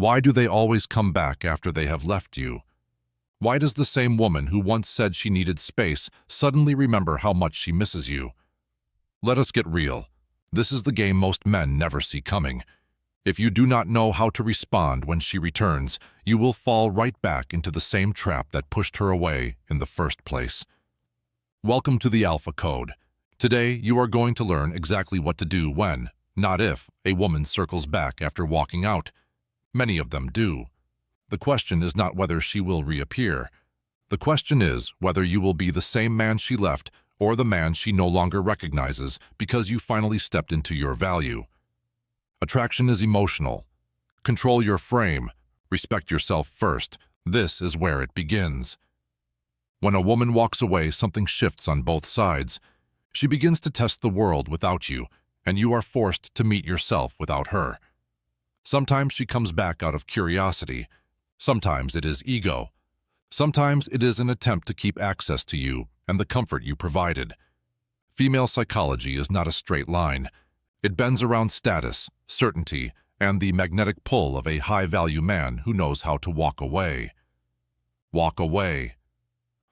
Why do they always come back after they have left you? Why does the same woman who once said she needed space suddenly remember how much she misses you? Let us get real. This is the game most men never see coming. If you do not know how to respond when she returns, you will fall right back into the same trap that pushed her away in the first place. Welcome to the Alpha Code. Today, you are going to learn exactly what to do when, not if, a woman circles back after walking out. Many of them do. The question is not whether she will reappear. The question is whether you will be the same man she left or the man she no longer recognizes because you finally stepped into your value. Attraction is emotional. Control your frame. Respect yourself first. This is where it begins. When a woman walks away, something shifts on both sides. She begins to test the world without you, and you are forced to meet yourself without her. Sometimes she comes back out of curiosity. Sometimes it is ego. Sometimes it is an attempt to keep access to you and the comfort you provided. Female psychology is not a straight line. It bends around status, certainty, and the magnetic pull of a high-value man who knows how to walk away. Walk away.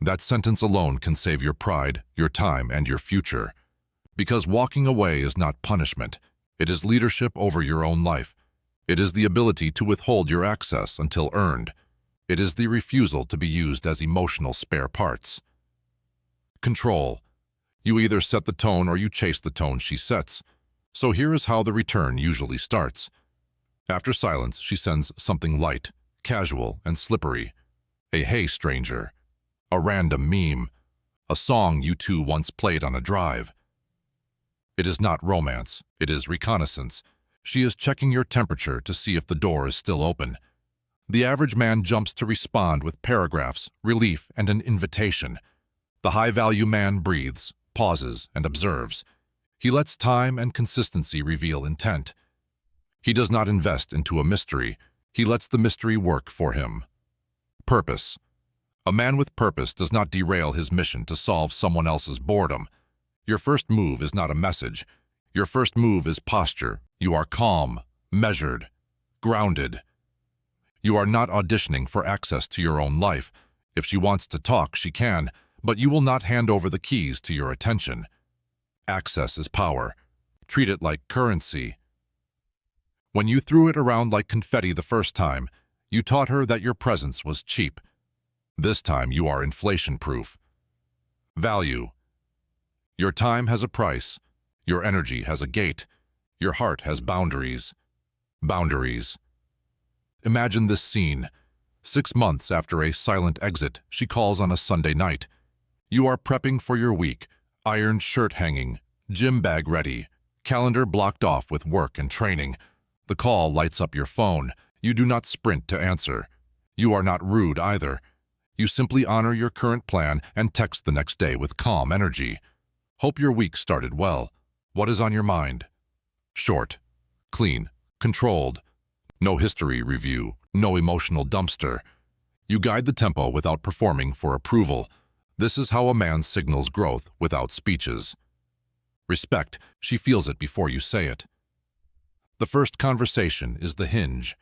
That sentence alone can save your pride, your time, and your future. Because walking away is not punishment. It is leadership over your own life. It is the ability to withhold your access until earned. It is the refusal to be used as emotional spare parts. Control. You either set the tone or you chase the tone she sets. So here is how the return usually starts. After silence, she sends something light, casual, and slippery. A "Hey, stranger." A random meme. A song you two once played on a drive. It is not romance. It is reconnaissance. She is checking your temperature to see if the door is still open. The average man jumps to respond with paragraphs, relief, and an invitation. The high-value man breathes, pauses, and observes. He lets time and consistency reveal intent. He does not invest into a mystery. He lets the mystery work for him. Purpose. A man with purpose does not derail his mission to solve someone else's boredom. Your first move is not a message. Your first move is posture. You are calm, measured, grounded. You are not auditioning for access to your own life. If she wants to talk, she can, but you will not hand over the keys to your attention. Access is power. Treat it like currency. When you threw it around like confetti the first time, you taught her that your presence was cheap. This time you are inflation-proof. Value. Your time has a price. Your energy has a gate. Your heart has boundaries. Boundaries. Imagine this scene. 6 months after a silent exit, she calls on a Sunday night. You are prepping for your week. Ironed shirt hanging, gym bag ready, calendar blocked off with work and training. The call lights up your phone. You do not sprint to answer. You are not rude either. You simply honor your current plan and text the next day with calm energy. Hope your week started well. What is on your mind? Short, clean, controlled. No history review, no emotional dumpster. You guide the tempo without performing for approval. This is how a man signals growth without speeches. Respect. She feels it before you say it. The first conversation is the hinge.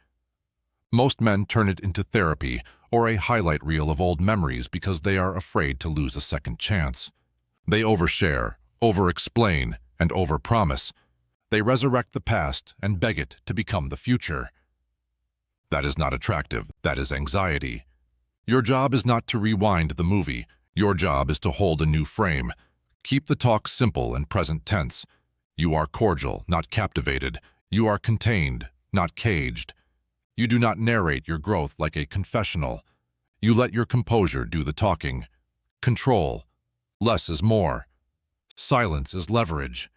Most men turn it into therapy or a highlight reel of old memories because they are afraid to lose a second chance. They overshare, over-explain, and over-promise. They resurrect the past and beg it to become the future. That is not attractive. That is anxiety. Your job is not to rewind the movie. Your job is to hold a new frame. Keep the talk simple and present tense. You are cordial, not captivated. You are contained, not caged. You do not narrate your growth like a confessional. You let your composure do the talking. Control. Less is more. Silence is leverage.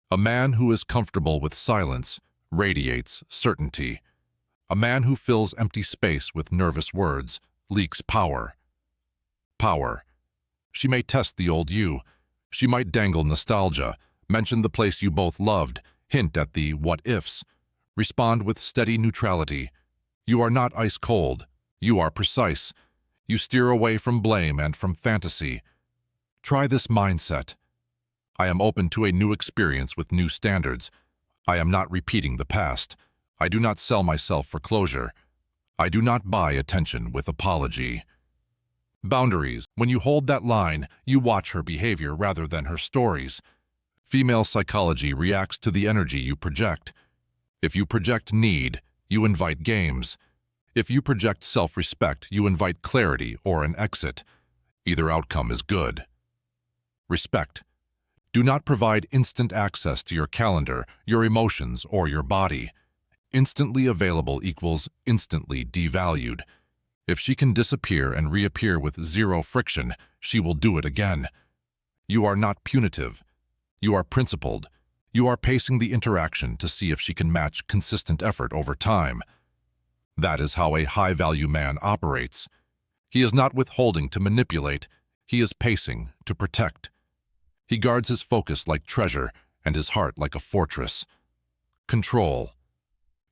A man who is comfortable with silence radiates certainty. A man who fills empty space with nervous words leaks power. Power. She may test the old you. She might dangle nostalgia, mention the place you both loved, hint at the what-ifs. Respond with steady neutrality. You are not ice-cold. You are precise. You steer away from blame and from fantasy. Try this mindset. I am open to a new experience with new standards. I am not repeating the past. I do not sell myself for closure. I do not buy attention with apology. Boundaries. When you hold that line, you watch her behavior rather than her stories. Female psychology reacts to the energy you project. If you project need, you invite games. If you project self-respect, you invite clarity or an exit. Either outcome is good. Respect. Do not provide instant access to your calendar, your emotions, or your body. Instantly available equals instantly devalued. If she can disappear and reappear with zero friction, she will do it again. You are not punitive. You are principled. You are pacing the interaction to see if she can match consistent effort over time. That is how a high-value man operates. He is not withholding to manipulate. He is pacing to protect. He guards his focus like treasure and his heart like a fortress. Control.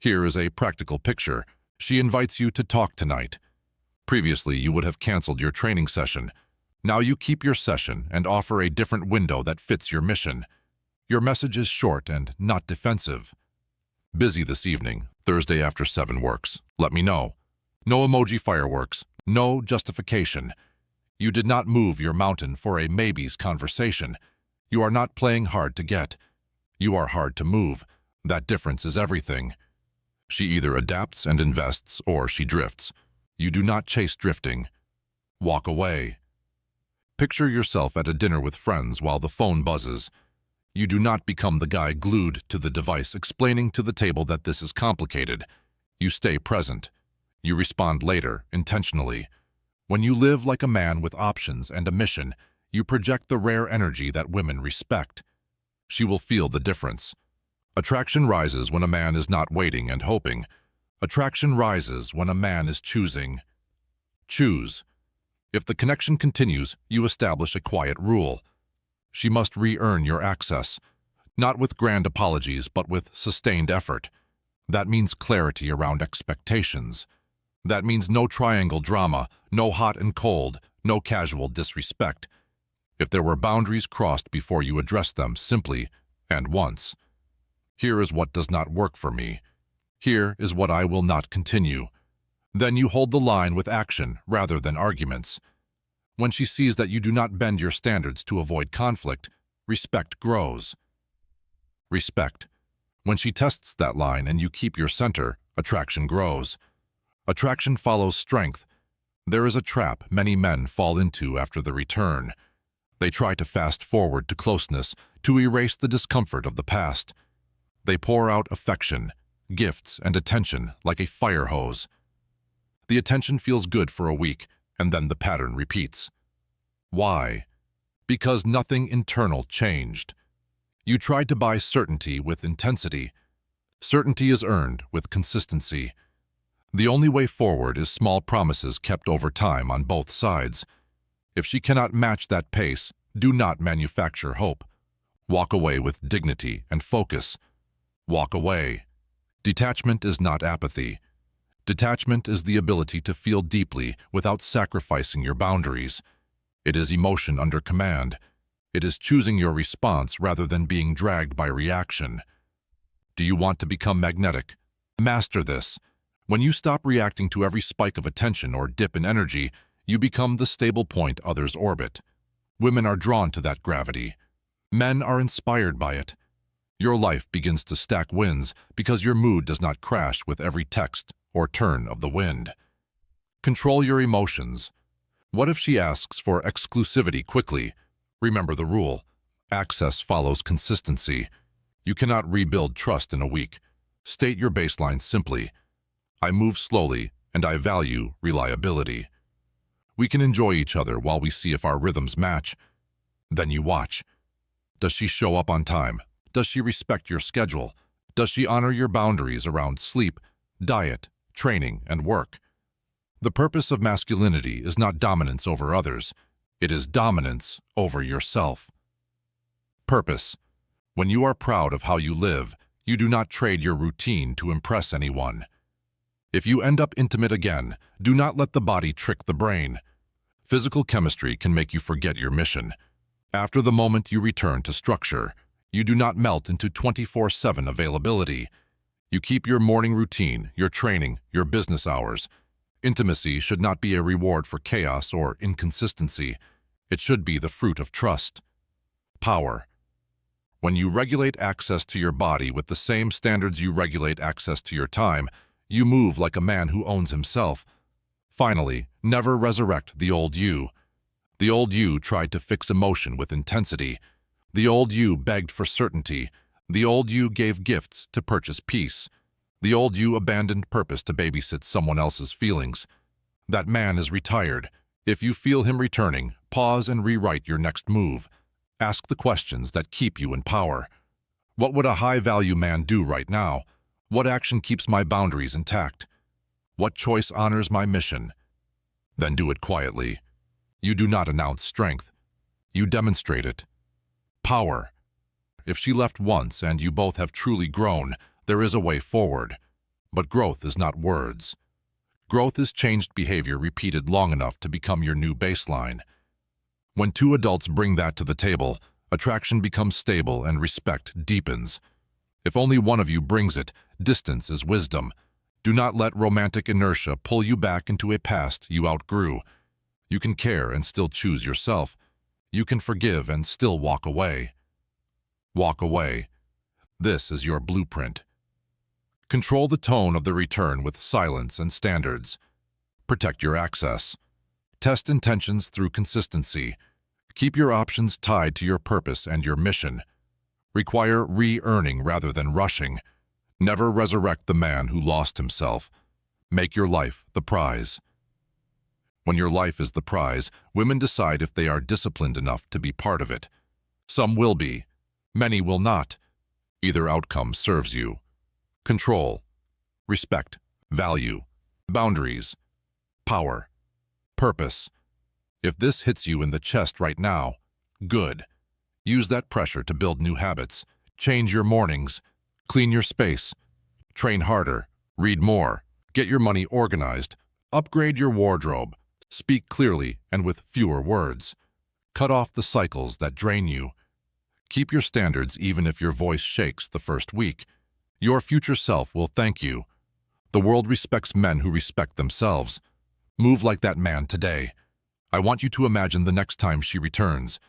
Here is a practical picture. She invites you to talk tonight. Previously, you would have canceled your training session. Now you keep your session and offer a different window that fits your mission. Your message is short and not defensive. Busy this evening. Thursday after 7 works. Let me know. No emoji fireworks. No justification. You did not move your mountain for a maybes conversation. You are not playing hard to get. You are hard to move. That difference is everything. She either adapts and invests or she drifts. You do not chase drifting. Walk away. Picture yourself at a dinner with friends while the phone buzzes. You do not become the guy glued to the device explaining to the table that this is complicated. You stay present. You respond later, intentionally. When you live like a man with options and a mission, you project the rare energy that women respect. She will feel the difference. Attraction rises when a man is not waiting and hoping. Attraction rises when a man is choosing. Choose. If the connection continues, you establish a quiet rule. She must re-earn your access, not with grand apologies, but with sustained effort. That means clarity around expectations. That means no triangle drama, no hot and cold, no casual disrespect. If there were boundaries crossed before you address them simply and once. Here is what does not work for me. Here is what I will not continue. Then you hold the line with action rather than arguments. When she sees that you do not bend your standards to avoid conflict, respect grows. Respect. When she tests that line and you keep your center, attraction grows. Attraction follows strength. There is a trap many men fall into after the return. They try to fast forward to closeness, to erase the discomfort of the past. They pour out affection, gifts, and attention like a fire hose. The attention feels good for a week, and then the pattern repeats. Why? Because nothing internal changed. You tried to buy certainty with intensity. Certainty is earned with consistency. The only way forward is small promises kept over time on both sides. If she cannot match that pace, do not manufacture hope. Walk away with dignity and focus. Walk away. Detachment is not apathy. Detachment is the ability to feel deeply without sacrificing your boundaries. It is emotion under command. It is choosing your response rather than being dragged by reaction. Do you want to become magnetic? Master this. When you stop reacting to every spike of attention or dip in energy, you become the stable point others orbit. Women are drawn to that gravity. Men are inspired by it. Your life begins to stack wins because your mood does not crash with every text or turn of the wind. Control your emotions. What if she asks for exclusivity quickly? Remember the rule. Access follows consistency. You cannot rebuild trust in a week. State your baseline simply. I move slowly, and I value reliability. We can enjoy each other while we see if our rhythms match. Then you watch. Does she show up on time? Does she respect your schedule? Does she honor your boundaries around sleep, diet, training, and work? The purpose of masculinity is not dominance over others. It is dominance over yourself. Purpose. When you are proud of how you live, you do not trade your routine to impress anyone. If you end up intimate again, do not let the body trick the brain. Physical chemistry can make you forget your mission. After the moment you return to structure, you do not melt into 24/7 availability. You keep your morning routine, your training, your business hours. Intimacy should not be a reward for chaos or inconsistency. It should be the fruit of trust. Power. When you regulate access to your body with the same standards you regulate access to your time, you move like a man who owns himself. Finally, never resurrect the old you. The old you tried to fix emotion with intensity. The old you begged for certainty. The old you gave gifts to purchase peace. The old you abandoned purpose to babysit someone else's feelings. That man is retired. If you feel him returning, pause and rewrite your next move. Ask the questions that keep you in power. What would a high-value man do right now? What action keeps my boundaries intact? What choice honors my mission? Then do it quietly. You do not announce strength. You demonstrate it. Power. If she left once and you both have truly grown, there is a way forward. But growth is not words. Growth is changed behavior repeated long enough to become your new baseline. When two adults bring that to the table, attraction becomes stable and respect deepens. If only one of you brings it, distance is wisdom. Do not let romantic inertia pull you back into a past you outgrew. You can care and still choose yourself. You can forgive and still walk away. Walk away. This is your blueprint. Control the tone of the return with silence and standards. Protect your access. Test intentions through consistency. Keep your options tied to your purpose and your mission. Require re-earning rather than rushing. Never resurrect the man who lost himself. Make your life the prize. When your life is the prize, women decide if they are disciplined enough to be part of it. Some will be. Many will not. Either outcome serves you. Control. Respect. Value. Boundaries. Power. Purpose. If this hits you in the chest right now, good. Use that pressure to build new habits. Change your mornings. Clean your space. Train harder. Read more. Get your money organized. Upgrade your wardrobe. Speak clearly and with fewer words. Cut off the cycles that drain you. Keep your standards even if your voice shakes the first week. Your future self will thank you. The world respects men who respect themselves. Move like that man today. I want you to imagine the next time she returns.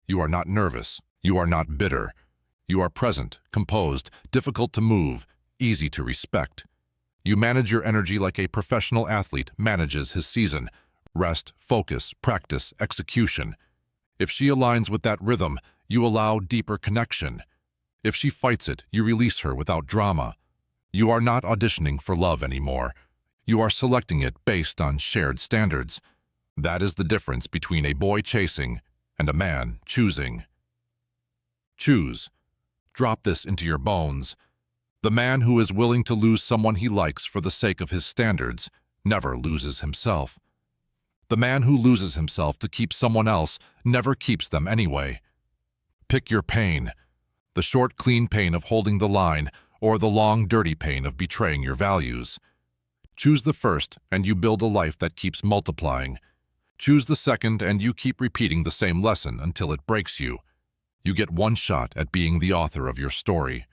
You are not nervous. You are not bitter. You are present, composed, difficult to move, easy to respect. You manage your energy like a professional athlete manages his season. Rest, focus, practice, execution. If she aligns with that rhythm, you allow deeper connection. If she fights it, you release her without drama. You are not auditioning for love anymore. You are selecting it based on shared standards. That is the difference between a boy chasing and a man choosing. Choose. Drop this into your bones. The man who is willing to lose someone he likes for the sake of his standards never loses himself. The man who loses himself to keep someone else never keeps them anyway. Pick your pain. The short, clean pain of holding the line, or the long, dirty pain of betraying your values. Choose the first, and you build a life that keeps multiplying. Choose the second, and you keep repeating the same lesson until it breaks you. You get one shot at being the author of your story.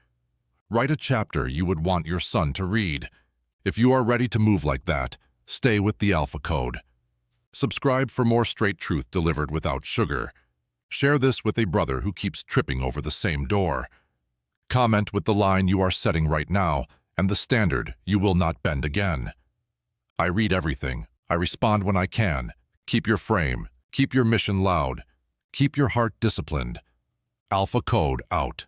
Write a chapter you would want your son to read. If you are ready to move like that, stay with the Alpha Code. Subscribe for more straight truth delivered without sugar. Share this with a brother who keeps tripping over the same door. Comment with the line you are setting right now and the standard you will not bend again. I read everything. I respond when I can. Keep your frame. Keep your mission loud. Keep your heart disciplined. Alpha Code out.